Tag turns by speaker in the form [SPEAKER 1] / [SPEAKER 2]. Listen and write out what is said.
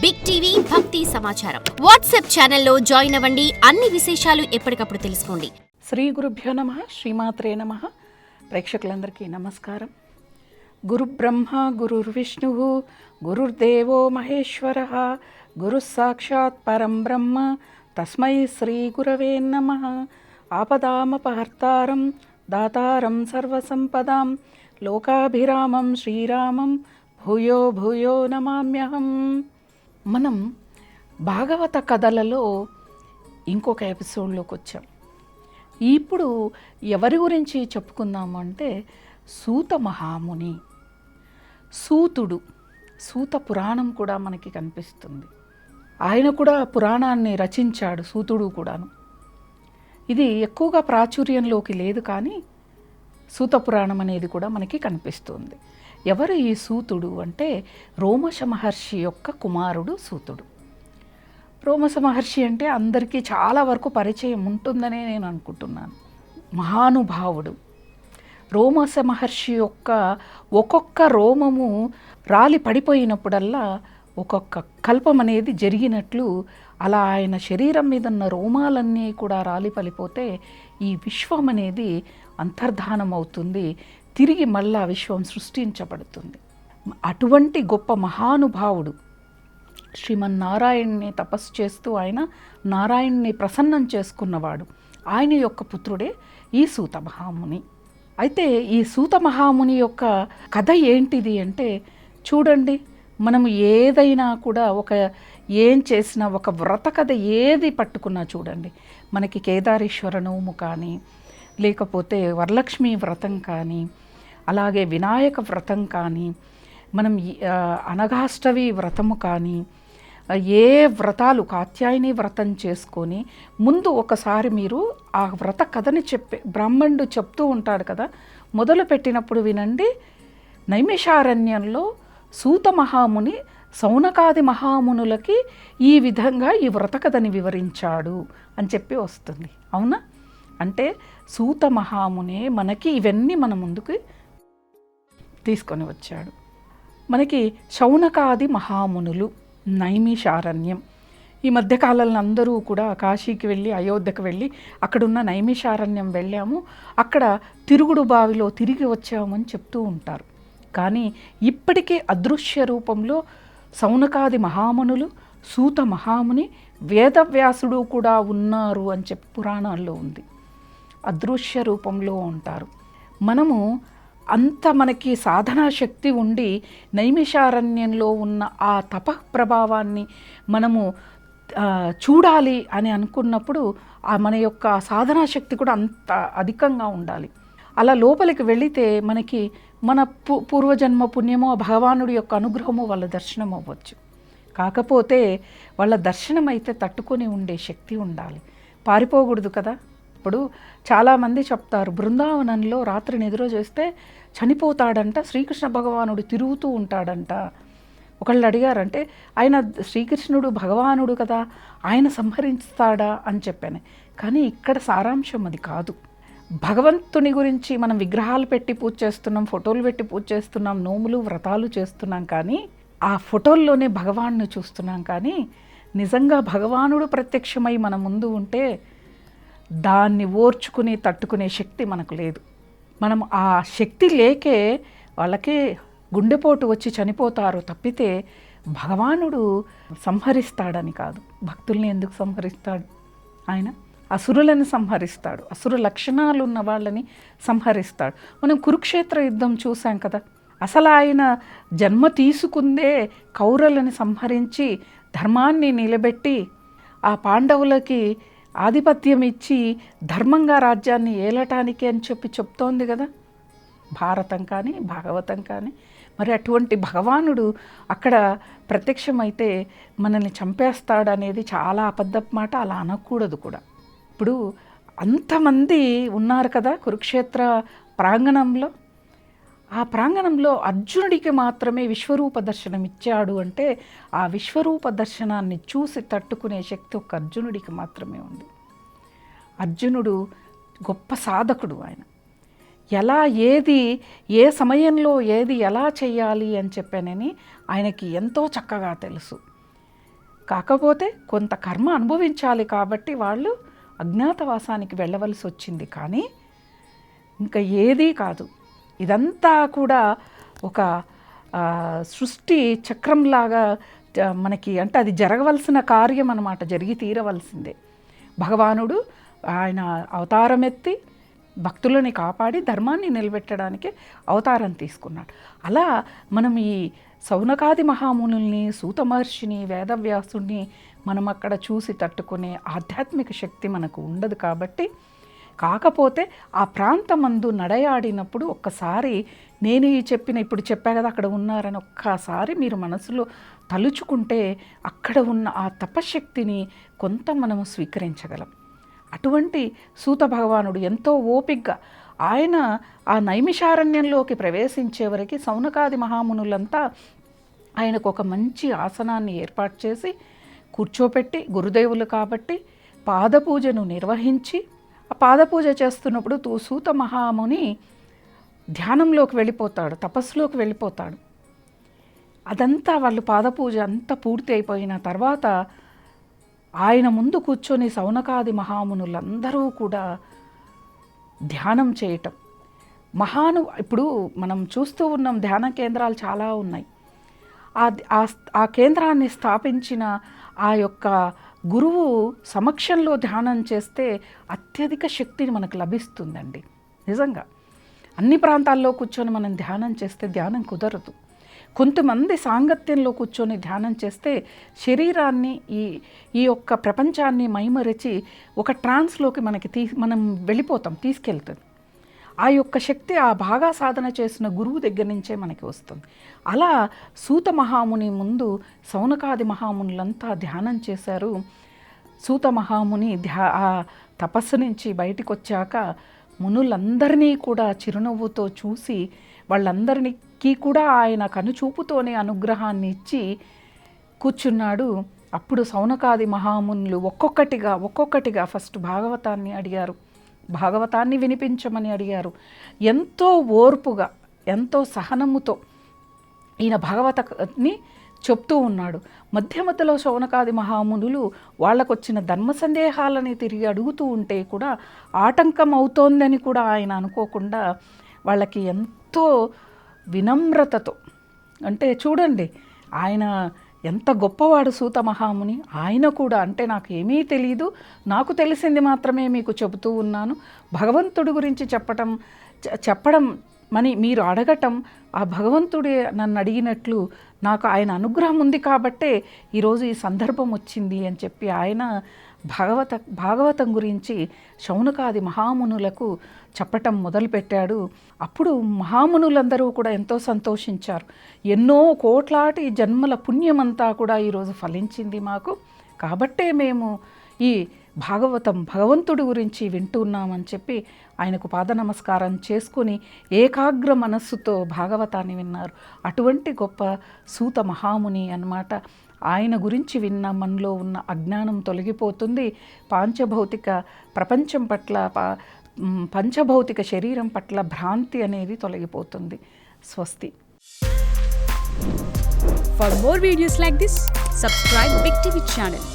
[SPEAKER 1] Big TV భక్తి సమాచారం WhatsApp ఛానల్లో జాయిన్ అవ్వండి. అన్ని విశేషాలు ఎప్పటికప్పుడు తెలుసుకోండి.
[SPEAKER 2] శ్రీ గురుభ్యో నమః. శ్రీమాత్రే నమః. ప్రేక్షకులందరికీ నమస్కారం. గురు బ్రహ్మ గురుర్విష్ణు గురుర్దేవో మహేశ్వరః గురు సాక్షాత్ పరం బ్రహ్మ తస్మై శ్రీ గురవే నమః. ఆపదామపహర్తారం దాతారం సర్వసంపదాం లోకాభిరామం శ్రీరామం భూయో భూయో నమామ్యహం. మనం భాగవత కథలలో ఇంకొక ఎపిసోడ్లోకి వచ్చాం. ఇప్పుడు ఎవరి గురించి చెప్పుకుందాము అంటే సూత మహాముని. సూతుడు, సూత పురాణం కూడా మనకి కనిపిస్తుంది. ఆయన కూడా పురాణాన్ని రచించాడు, సూతుడు కూడాను. ఇది ఎక్కువగా ప్రాచుర్యంలోకి లేదు, కానీ సూత పురాణం అనేది కూడా మనకి కనిపిస్తుంది. ఎవరు ఈ సూతుడు అంటే రోమశ మహర్షి యొక్క కుమారుడు సూతుడు. రోమశ మహర్షి అంటే అందరికీ చాలా వరకు పరిచయం ఉంటుందనే నేను అనుకుంటున్నాను. మహానుభావుడు. రోమశ మహర్షి యొక్క ఒక్కొక్క రోమము రాలి పడిపోయినప్పుడల్లా ఒక్కొక్క కల్పం అనేది జరిగినట్లు, అలా ఆయన శరీరం మీద ఉన్న రోమాలన్నీ కూడా రాలి పడిపోతే ఈ విశ్వం అనేది అంతర్ధానం అవుతుంది, తిరిగి మళ్ళా విశ్వం సృష్టించబడుతుంది. అటువంటి గొప్ప మహానుభావుడు శ్రీమన్నారాయణ్ణి తపస్సు చేస్తూ ఆయన నారాయణ్ణి ప్రసన్నం చేసుకున్నవాడు. ఆయన యొక్క పుత్రుడే ఈ సూత మహాముని. అయితే ఈ సూత మహాముని యొక్క కథ ఏంటిది అంటే, చూడండి, మనం ఏదైనా కూడా ఏం చేసినా ఒక వ్రత కథ ఏది పట్టుకున్నా చూడండి, మనకి కేదారేశ్వర నోము కానీ, లేకపోతే వరలక్ష్మి వ్రతం కానీ, అలాగే వినాయక వ్రతం కానీ, మనం అనఘాష్టమి వ్రతము కానీ, ఏ వ్రతాలు కాత్యాయని వ్రతం చేసుకొని ముందు ఒకసారి మీరు ఆ వ్రత కథని బ్రాహ్మణుడు చెప్తూ ఉంటాడు కదా, మొదలు పెట్టినప్పుడు వినండి. నైమిషారణ్యంలో సూత మహాముని సౌనకాది మహామునులకి ఈ విధంగా ఈ వ్రత కథని వివరించాడు అని చెప్పి వస్తుంది. అవునా? అంటే సూత మహామునే మనకి ఇవన్నీ మన ముందుకు తీసుకొని వచ్చాడు. మనకి శౌనకాది మహామునులు, నైమిషారణ్యం. ఈ మధ్యకాలంలో అందరూ కూడా కాశీకి వెళ్ళి, అయోధ్యకు వెళ్ళి అక్కడున్న నైమిషారణ్యం వెళ్ళాము, అక్కడ తిరుగుడు బావిలో తిరిగి వచ్చామని చెప్తూ ఉంటారు. కానీ ఇప్పటికే అదృశ్య రూపంలో శౌనకాది మహామునులు, సూత మహాముని, వేదవ్యాసుడు కూడా ఉన్నారు అని చెప్పి పురాణాల్లో ఉంది. అదృశ్య రూపంలో ఉంటారు. మనము అంత మనకి సాధనా శక్తి ఉండి నైమిషారణ్యంలో ఉన్న ఆ తప ప్రభావాన్ని మనము చూడాలి అని అనుకున్నప్పుడు మన యొక్క సాధనా శక్తి కూడా అంత అధికంగా ఉండాలి. అలా లోపలికి వెళితే మనకి మన పూర్వజన్మ పుణ్యమో భగవానుడి యొక్క అనుగ్రహమో వాళ్ళ దర్శనం అవ్వచ్చు. కాకపోతే వాళ్ళ దర్శనం అయితే తట్టుకొని ఉండే శక్తి ఉండాలి, పారిపోకూడదు కదా. ఇప్పుడు చాలామంది చెప్తారు, బృందావనంలో రాత్రి నిద్ర చేస్తే చనిపోతాడంట, శ్రీకృష్ణ భగవానుడు తిరుగుతూ ఉంటాడంట. ఒకళ్ళు అడిగారంటే, ఆయన శ్రీకృష్ణుడు భగవానుడు కదా, ఆయన సంహరిస్తాడా అని చెప్పాను. కానీ ఇక్కడ సారాంశం అది కాదు. భగవంతుని గురించి మనం విగ్రహాలు పెట్టి పూజ చేస్తున్నాం, ఫోటోలు పెట్టి పూజ చేస్తున్నాం, నోములు వ్రతాలు చేస్తున్నాం, కానీ ఆ ఫోటోల్లోనే భగవానుని చూస్తున్నాం. కానీ నిజంగా భగవానుడు ప్రత్యక్షమై మన ముందు ఉంటే దాన్ని ఓర్చుకుని తట్టుకునే శక్తి మనకు లేదు. మనం ఆ శక్తి లేకే వాళ్ళకి గుండెపోటు వచ్చి చనిపోతారు తప్పితే భగవానుడు సంహరిస్తాడని కాదు. భక్తుల్ని ఎందుకు సంహరిస్తాడు? ఆయన అసురులను సంహరిస్తాడు, అసురు లక్షణాలు ఉన్న వాళ్ళని సంహరిస్తాడు. మనం కురుక్షేత్ర యుద్ధం చూసాం కదా, అసలు ఆయన జన్మ తీసుకుందే కౌరవులను సంహరించి ధర్మాన్ని నిలబెట్టి ఆ పాండవులకి ఆధిపత్యం ఇచ్చి ధర్మంగా రాజ్యాన్ని ఏలటానికి అని చెప్పి చెప్తోంది కదా భారతం కానీ భాగవతం కానీ. మరి అటువంటి భగవానుడు అక్కడ ప్రత్యక్షమైతే మనల్ని చంపేస్తాడనేది చాలా అబద్ధపు మాట, అలా అనకూడదు కూడా. ఇప్పుడు అంతమంది ఉన్నారు కదా కురుక్షేత్ర ప్రాంగణంలో, ఆ ప్రాంగణంలో అర్జునుడికి మాత్రమే విశ్వరూప దర్శనం ఇచ్చాడు అంటే ఆ విశ్వరూప దర్శనాన్ని చూసి తట్టుకునే శక్తి ఒక అర్జునుడికి మాత్రమే ఉంది. అర్జునుడు గొప్ప సాధకుడు. ఆయన ఎలా ఏ సమయంలో ఏది ఎలా చేయాలి అని చెప్పానని ఆయనకి ఎంతో చక్కగా తెలుసు. కాకపోతే కొంత కర్మ అనుభవించాలి కాబట్టి వాళ్ళు అజ్ఞాతవాసానికి వెళ్ళవలసి వచ్చింది. కానీ ఇంకా ఏదీ కాదు, ఇదంతా కూడా ఒక సృష్టి చక్రంలాగా మనకి, అంటే అది జరగవలసిన కార్యం అన్నమాట, జరిగి తీరవలసిందే. భగవానుడు ఆయన అవతారం ఎత్తి భక్తులని కాపాడి ధర్మాన్ని నిలబెట్టడానికి అవతారం తీసుకున్నాడు. అలా మనం ఈ సౌనకాది మహామునుల్ని, సూత మహర్షిని, వేదవ్యాసుని మనం అక్కడ చూసి తట్టుకునే ఆధ్యాత్మిక శక్తి మనకు ఉండదు. కాబట్టి కాకపోతే ఆ ప్రాంతమందు నడయాడినప్పుడు ఒక్కసారి నేను ఇప్పుడు చెప్పా కదా అక్కడ ఉన్నారని ఒక్కసారి మీరు మనసులో తలుచుకుంటే అక్కడ ఉన్న ఆ తపశక్తిని కొంత మనము స్వీకరించగలం. అటువంటి సూత భగవానుడు ఎంతో ఓపికగా ఆయన ఆ నైమిషారణ్యంలోకి ప్రవేశించే వరకు సౌనకాది మహామునులంతా ఆయనకు ఒక మంచి ఆసనాన్ని ఏర్పాటు చేసి కూర్చోపెట్టి, గురుదేవులు కాబట్టి పాదపూజను నిర్వహించి, ఆ పాదపూజ చేస్తున్నప్పుడు సూత మహాముని ధ్యానంలోకి వెళ్ళిపోతాడు, తపస్సులోకి వెళ్ళిపోతాడు. అదంతా వాళ్ళు పాదపూజ అంతా పూర్తి అయిపోయిన తర్వాత ఆయన ముందు కూర్చొని సౌనకాది మహామునులందరూ కూడా ధ్యానం చేయటం. ఇప్పుడు మనం చూస్తూ ఉన్నాం, ధ్యాన కేంద్రాలు చాలా ఉన్నాయి. ఆ కేంద్రాన్ని స్థాపించిన ఆ యొక్క గురువు సమక్షంలో ధ్యానం చేస్తే అత్యధిక శక్తిని మనకు లభిస్తుందండి. నిజంగా అన్ని ప్రాంతాల్లో కూర్చొని మనం ధ్యానం చేస్తే ధ్యానం కుదరదు. కొంతమంది సాంగత్యంలో కూర్చొని ధ్యానం చేస్తే శరీరాన్ని, ఈ యొక్క ప్రపంచాన్ని మైమరచి ఒక ట్రాన్స్లోకి మనం వెళ్ళిపోతాం, తీసుకెళ్తుంది. ఆ యొక్క శక్తి ఆ బాగా సాధన చేసిన గురువు దగ్గర నుంచే మనకి వస్తుంది. అలా సూత మహాముని ముందు సౌనకాది మహామునులంతా ధ్యానం చేశారు. సూత మహాముని ఆ తపస్సు నుంచి బయటికి వచ్చాక మునులందరినీ కూడా చిరునవ్వుతో చూసి వాళ్ళందరికీ కూడా ఆయన కనుచూపుతోనే అనుగ్రహాన్ని ఇచ్చి కూర్చున్నాడు. అప్పుడు సౌనకాది మహామునులు ఒక్కొక్కటిగా ఫస్ట్ భాగవతాన్ని అడిగారు, భాగవతాన్ని వినిపించమని అడిగారు. ఎంతో ఓర్పుగా, ఎంతో సహనముతో ఈయన భాగవతాన్ని చెప్తూ ఉన్నాడు. మధ్యలో సౌనకాది మహామునులు వాళ్ళకు వచ్చిన ధర్మ సందేహాలని తిరిగి అడుగుతూ ఉంటే కూడా ఆటంకం అవుతోందని కూడా ఆయన అనుకోకుండా వాళ్ళకి ఎంతో వినమ్రతతో, అంటే చూడండి ఆయన ఎంత గొప్పవాడు సూత మహాముని. ఆయన కూడా అంటే నాకు ఏమీ తెలియదు, నాకు తెలిసింది మాత్రమే మీకు చెబుతూ ఉన్నాను, భగవంతుడి గురించి చెప్పడం అని మీరు అడగటం, ఆ భగవంతుడే నన్ను అడిగినట్లు నాకు ఆయన అనుగ్రహం ఉంది కాబట్టే ఈరోజు ఈ సందర్భం వచ్చింది అని చెప్పి ఆయన భాగవతం గురించి శౌనకాది మహామునులకు చెప్పటం మొదలుపెట్టాడు. అప్పుడు మహామునులందరూ కూడా ఎంతో సంతోషించారు. ఎన్నో కోట్లాటి జన్మల పుణ్యమంతా కూడా ఈరోజు ఫలించింది మాకు, కాబట్టే మేము ఈ భగవంతుడి గురించి వింటున్నామని చెప్పి ఆయనకు పాద నమస్కారం చేసుకుని ఏకాగ్ర మనస్సుతో భాగవతాన్ని విన్నారు. అటువంటి గొప్ప సూత మహాముని అన్నమాట. ఆయన గురించి విన్న మనలో ఉన్న అజ్ఞానం తొలగిపోతుంది. పాంచభౌతిక ప్రపంచం పట్ల, పంచభౌతిక శరీరం పట్ల భ్రాంతి అనేది తొలగిపోతుంది. స్వస్తి.
[SPEAKER 3] For more videos like this, subscribe Big TV channel.